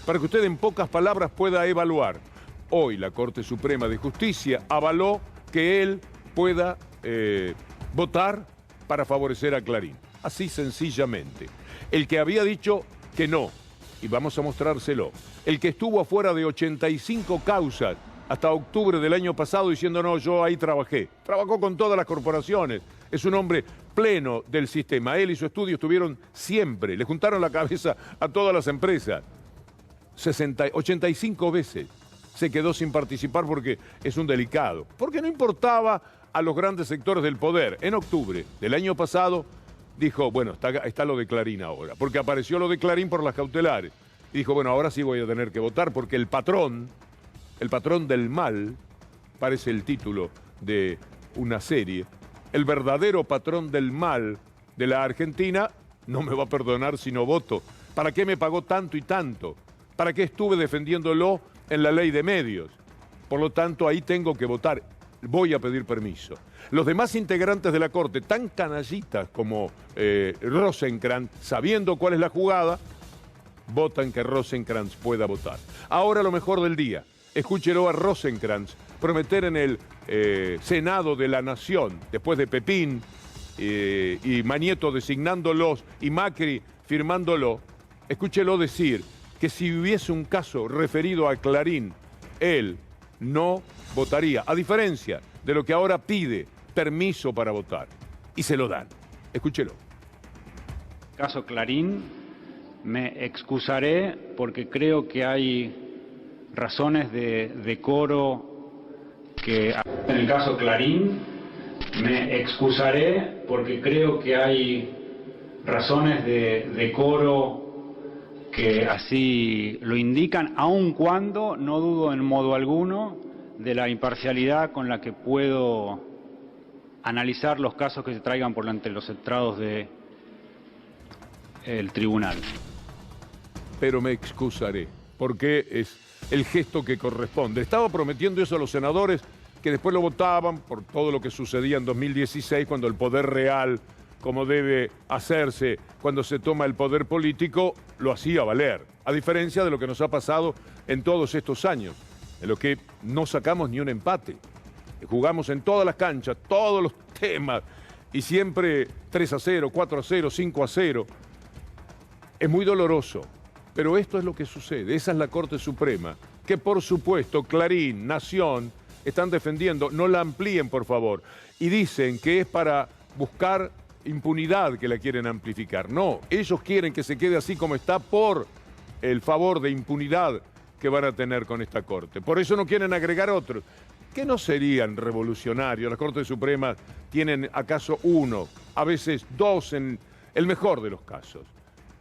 Para que usted en pocas palabras pueda evaluar. Hoy la Corte Suprema de Justicia avaló que él pueda votar para favorecer a Clarín. Así sencillamente. El que había dicho que no, y vamos a mostrárselo, el que estuvo afuera de 85 causas hasta octubre del año pasado diciendo no, yo ahí trabajé. Trabajó con todas las corporaciones. Es un hombre pleno del sistema. Él y su estudio estuvieron siempre. Le juntaron la cabeza a todas las empresas. 85 veces se quedó sin participar porque es un delicado. Porque no importaba a los grandes sectores del poder. En octubre del año pasado dijo, bueno, está lo de Clarín ahora. Porque apareció lo de Clarín por las cautelares. Y dijo, bueno, ahora sí voy a tener que votar porque el patrón del mal, parece el título de una serie, el verdadero patrón del mal de la Argentina no me va a perdonar si no voto. ¿Para qué me pagó tanto y tanto? ¿Para qué estuve defendiéndolo en la ley de medios? Por lo tanto, ahí tengo que votar. Voy a pedir permiso. Los demás integrantes de la Corte, tan canallitas como Rosenkrantz, sabiendo cuál es la jugada, votan que Rosenkrantz pueda votar. Ahora lo mejor del día. Escúchelo a Rosenkrantz prometer en el Senado de la Nación, después de Pepín y Manieto designándolos y Macri firmándolo, escúchelo decir que si hubiese un caso referido a Clarín, él no votaría, a diferencia de lo que ahora pide permiso para votar. Y se lo dan. Escúchelo. Caso Clarín, me excusaré porque creo que hay razones de decoro que... En el caso Clarín, me excusaré porque creo que hay razones de decoro que así lo indican, aun cuando no dudo en modo alguno de la imparcialidad con la que puedo analizar los casos que se traigan por ante los estrados del tribunal. Pero me excusaré, porque es el gesto que corresponde. Estaba prometiendo eso a los senadores que después lo votaban por todo lo que sucedía en 2016, cuando el poder real, como debe hacerse cuando se toma el poder político, lo hacía valer. A diferencia de lo que nos ha pasado en todos estos años, en los que no sacamos ni un empate. Jugamos en todas las canchas, todos los temas, y siempre 3-0, 4-0, 5-0. Es muy doloroso, pero esto es lo que sucede. Esa es la Corte Suprema, que por supuesto Clarín, Nación, están defendiendo. No la amplíen, por favor. Y dicen que es para buscar impunidad que la quieren amplificar. No, ellos quieren que se quede así como está por el favor de impunidad que van a tener con esta Corte. Por eso no quieren agregar otros, que no serían revolucionarios. Las Cortes Supremas tienen acaso uno, a veces dos en el mejor de los casos,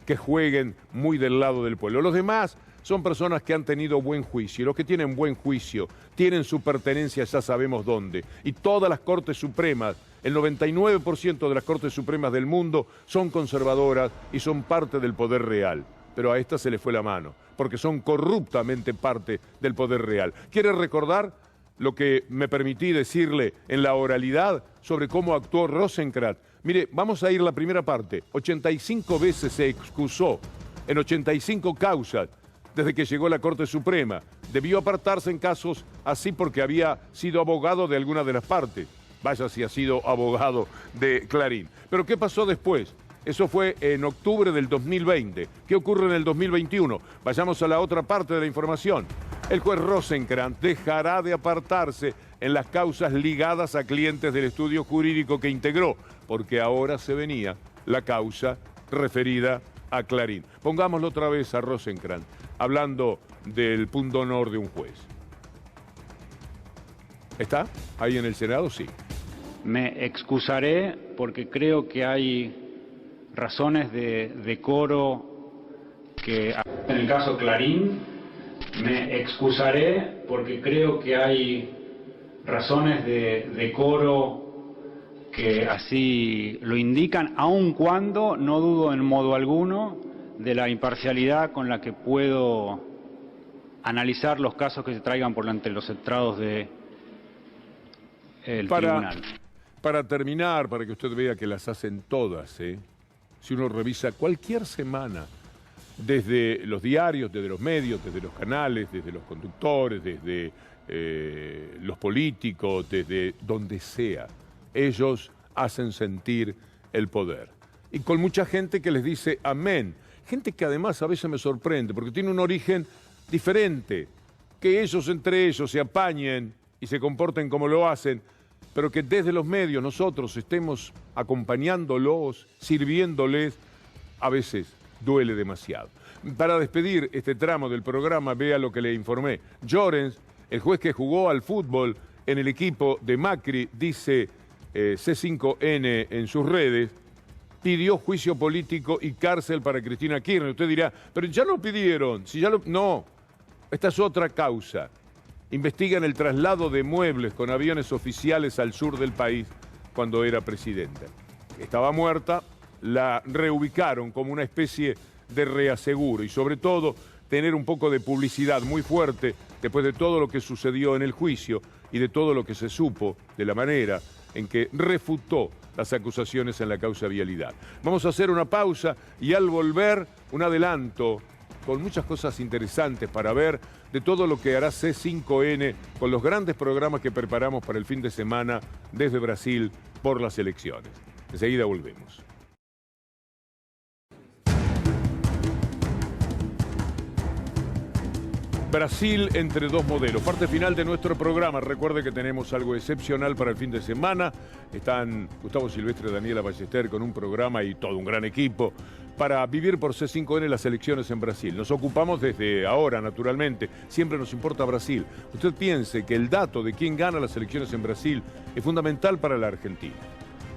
que jueguen muy del lado del pueblo. Los demás son personas que han tenido buen juicio. Los que tienen buen juicio tienen su pertenencia, ya sabemos dónde. Y todas las Cortes Supremas, el 99% de las Cortes Supremas del mundo son conservadoras y son parte del poder real. Pero a esta se le fue la mano, porque son corruptamente parte del poder real. ¿Quiere recordar lo que me permití decirle en la oralidad sobre cómo actuó Rosenkrantz? Mire, vamos a ir a la primera parte. 85 veces se excusó en 85 causas desde que llegó a la Corte Suprema. Debió apartarse en casos así porque había sido abogado de alguna de las partes. Vaya si ha sido abogado de Clarín. Pero ¿qué pasó después? Eso fue en octubre del 2020. ¿Qué ocurre en el 2021? Vayamos a la otra parte de la información. El juez Rosenkrantz dejará de apartarse en las causas ligadas a clientes del estudio jurídico que integró, porque ahora se venía la causa referida a Clarín. Pongámoslo otra vez a Rosenkrantz, hablando del punto honor de un juez. ¿Está ahí en el Senado? Sí. Me excusaré porque creo que hay razones de decoro que, en el caso Clarín, me excusaré porque creo que hay razones de decoro que así lo indican, aun cuando no dudo en modo alguno de la imparcialidad con la que puedo analizar los casos que se traigan por ante los estrados del tribunal. Para terminar, para que usted vea que las hacen todas, si uno revisa cualquier semana, desde los diarios, desde los medios, desde los canales, desde los conductores, desde los políticos, desde donde sea, ellos hacen sentir el poder. Y con mucha gente que les dice amén. Gente que además a veces me sorprende, porque tiene un origen diferente. Que ellos entre ellos se apañen y se comporten como lo hacen, pero que desde los medios nosotros estemos acompañándolos, sirviéndoles, a veces duele demasiado. Para despedir este tramo del programa, vea lo que le informé. Llorens, el juez que jugó al fútbol en el equipo de Macri, dice C5N en sus redes, pidió juicio político y cárcel para Cristina Kirchner. Usted dirá, pero ya lo pidieron, si ya lo... No, esta es otra causa. Investigan el traslado de muebles con aviones oficiales al sur del país cuando era presidenta. Estaba muerta, la reubicaron como una especie de reaseguro y sobre todo tener un poco de publicidad muy fuerte después de todo lo que sucedió en el juicio y de todo lo que se supo de la manera en que refutó las acusaciones en la causa vialidad. Vamos a hacer una pausa y al volver un adelanto con muchas cosas interesantes para ver de todo lo que hará C5N con los grandes programas que preparamos para el fin de semana desde Brasil por las elecciones. Enseguida volvemos. Brasil entre dos modelos. Parte final de nuestro programa. Recuerde que tenemos algo excepcional para el fin de semana. Están Gustavo Silvestre y Daniela Ballester con un programa y todo un gran equipo para vivir por C5N las elecciones en Brasil. Nos ocupamos desde ahora, naturalmente. Siempre nos importa Brasil. Usted piense que el dato de quién gana las elecciones en Brasil es fundamental para la Argentina.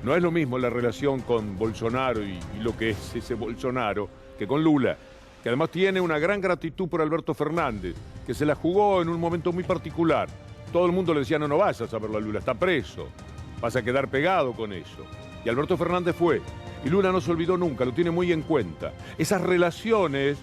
No es lo mismo la relación con Bolsonaro y lo que es ese Bolsonaro que con Lula, que además tiene una gran gratitud por Alberto Fernández, que se la jugó en un momento muy particular. Todo el mundo le decía, no vayas a verlo a Lula, está preso, vas a quedar pegado con eso. Y Alberto Fernández fue, y Lula no se olvidó nunca, lo tiene muy en cuenta. Esas relaciones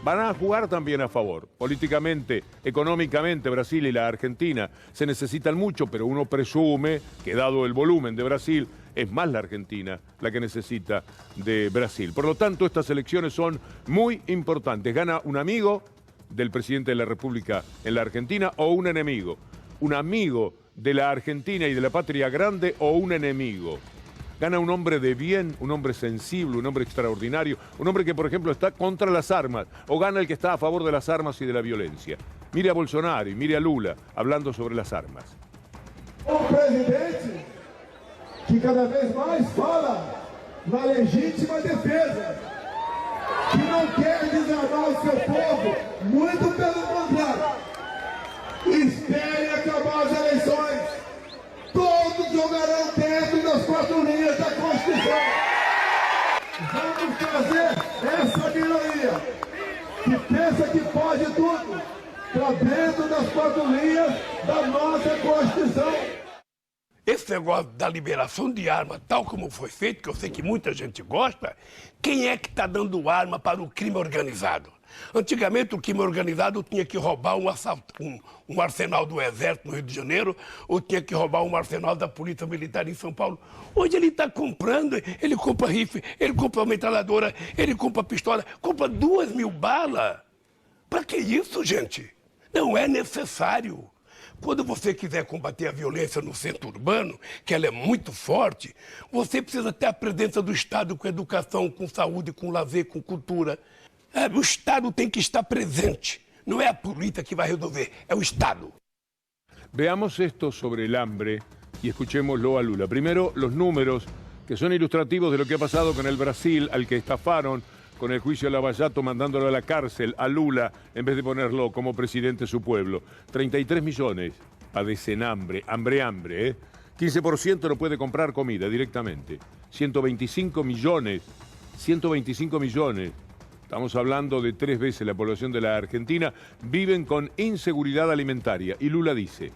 van a jugar también a favor. Políticamente, económicamente, Brasil y la Argentina se necesitan mucho, pero uno presume que dado el volumen de Brasil, es más la Argentina la que necesita de Brasil. Por lo tanto, estas elecciones son muy importantes. Gana un amigo del presidente de la República en la Argentina o un enemigo. Un amigo de la Argentina y de la patria grande o un enemigo. Gana un hombre de bien, un hombre sensible, un hombre extraordinario, un hombre que, por ejemplo, está contra las armas, o gana el que está a favor de las armas y de la violencia. Mire a Bolsonaro y mire a Lula hablando sobre las armas. Un presidente que cada vez mais fala na legítima defesa, que não quer desarmar o seu povo, muito pelo contrário. Espere acabar as eleições, todos jogarão dentro das 4 linhas da Constituição. Vamos trazer essa minoria que pensa que pode tudo para dentro das 4 linhas da nossa Constituição. Esse negócio da liberação de arma, tal como foi feito, que eu sei que muita gente gosta, quem é que está dando arma para o crime organizado? Antigamente, o crime organizado tinha que roubar um arsenal do Exército no Rio de Janeiro, ou tinha que roubar um arsenal da Polícia Militar em São Paulo. Hoje ele está comprando, ele compra rifle, ele compra metralhadora, ele compra pistola, compra 2.000 balas. Para que isso, gente? Não é necessário. Quando você quiser combater a violência no centro urbano, que ela é muito forte, você precisa ter a presença do Estado com educação, com saúde, com lazer, com cultura. O Estado tem que estar presente. No es la política que va a resolver, es el Estado. Veamos esto sobre el hambre y escuchémoslo a Lula. Primero, los números que son ilustrativos de lo que ha pasado con el Brasil, al que estafaron con el juicio de Lava Jato, mandándolo a la cárcel a Lula, en vez de ponerlo como presidente de su pueblo. 33 millones padecen hambre, hambre, 15% no puede comprar comida directamente. 125 millones, estamos hablando de 3 veces la población de la Argentina, viven con inseguridad alimentaria. Y Lula dice: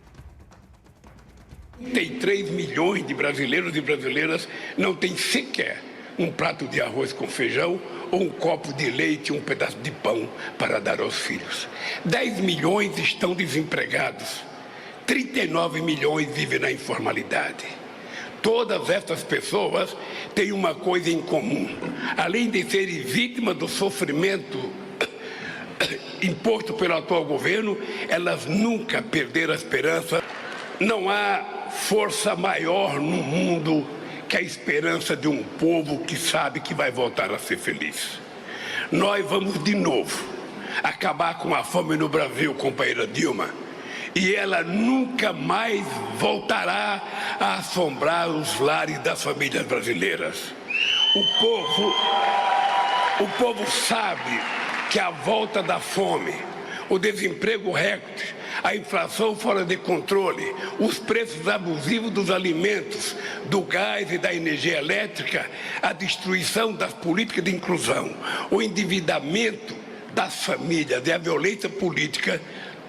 33 milhões de brasileiros e brasileiras não têm sequer um prato de arroz com feijão ou um copo de leite, um pedaço de pão para dar aos filhos. 10 milhões estão desempregados. 39 milhões vivem na informalidade. Todas essas pessoas têm uma coisa em comum. Além de serem vítimas do sofrimento imposto pelo atual governo, elas nunca perderam a esperança. Não há força maior no mundo que a esperança de um povo que sabe que vai voltar a ser feliz. Nós vamos de novo acabar com a fome no Brasil, companheira Dilma, e ela nunca mais voltará a assombrar os lares das famílias brasileiras. O povo sabe que a volta da fome, o desemprego recorde, a inflação fora de controle, os preços abusivos dos alimentos, do gás e da energia elétrica, a destruição das políticas de inclusão, o endividamento das famílias e a violência política,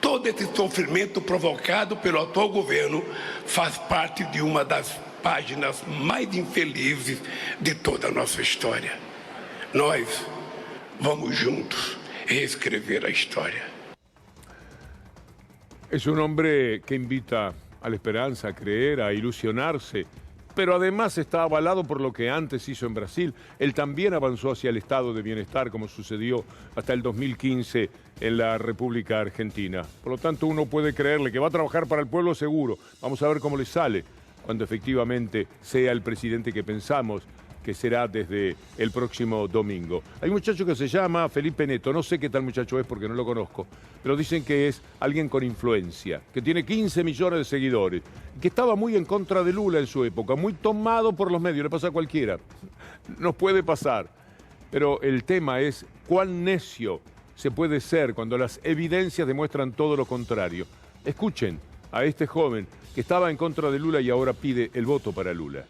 todo esse sofrimento provocado pelo atual governo faz parte de uma das páginas mais infelizes de toda a nossa história. Nós vamos juntos reescrever a história. Es un hombre que invita a la esperanza, a creer, a ilusionarse, pero además está avalado por lo que antes hizo en Brasil. Él también avanzó hacia el estado de bienestar, como sucedió hasta el 2015 en la República Argentina. Por lo tanto, uno puede creerle que va a trabajar para el pueblo seguro. Vamos a ver cómo le sale cuando efectivamente sea el presidente que pensamos que será desde el próximo domingo. Hay un muchacho que se llama Felipe Neto, no sé qué tal muchacho es porque no lo conozco, pero dicen que es alguien con influencia, que tiene 15 millones de seguidores, que estaba muy en contra de Lula en su época, muy tomado por los medios, le pasa a cualquiera, nos puede pasar. Pero el tema es cuán necio se puede ser cuando las evidencias demuestran todo lo contrario. Escuchen a este joven que estaba en contra de Lula y ahora pide el voto para Lula.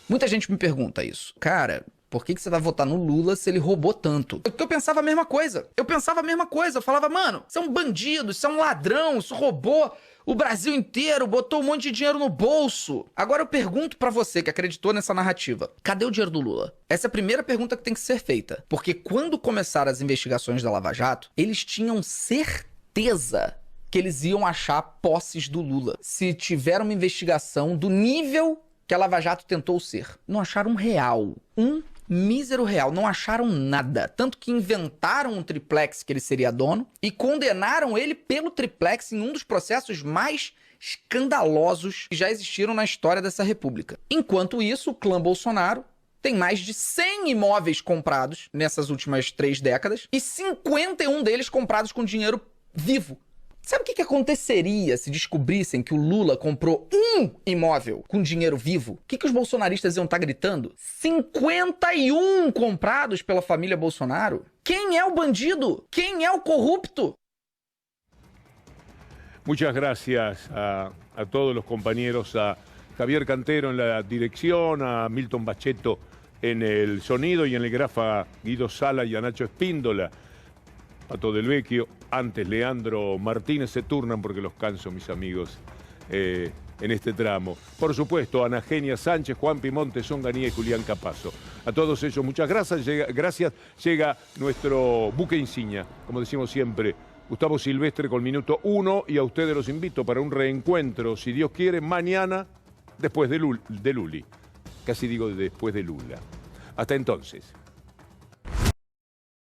Muita gente me pergunta isso. Cara, por que você vai votar no Lula se ele roubou tanto? Porque eu pensava a mesma coisa. Eu falava, mano, isso é um bandido, isso é um ladrão, isso roubou o Brasil inteiro, botou um monte de dinheiro no bolso. Agora eu pergunto pra você que acreditou nessa narrativa. Cadê o dinheiro do Lula? Essa é a primeira pergunta que tem que ser feita. Porque quando começaram as investigações da Lava Jato, eles tinham certeza que eles iam achar posses do Lula. Se tiver uma investigação do nível que a Lava Jato tentou ser. Não acharam um real. Um mísero real. Não acharam nada. Tanto que inventaram um triplex que ele seria dono e condenaram ele pelo triplex em um dos processos mais escandalosos que já existiram na história dessa república. Enquanto isso, o clã Bolsonaro tem mais de 100 imóveis comprados nessas últimas 3 décadas e 51 deles comprados com dinheiro vivo. Sabe o que aconteceria se descobrissem que o Lula comprou um imóvel com dinheiro vivo? O que os bolsonaristas iam estar gritando? 51 comprados pela família Bolsonaro? Quem é o bandido? Quem é o corrupto? Muchas gracias a todos los compañeros, a Javier Cantero en la dirección, a Milton Bacheto en el sonido y en el Grafa Guido Sala y a Nacho Espíndola, Pato del Vecchio. Antes Leandro Martínez, se turnan porque los canso, mis amigos, en este tramo. Por supuesto, Ana Genia Sánchez, Juan Pimonte, Songanía y Julián Capazo. A todos ellos, muchas gracias. Llega nuestro buque insignia, como decimos siempre, Gustavo Silvestre con minuto 1, y a ustedes los invito para un reencuentro, si Dios quiere, mañana, después de Luli. Casi digo después de Lula. Hasta entonces.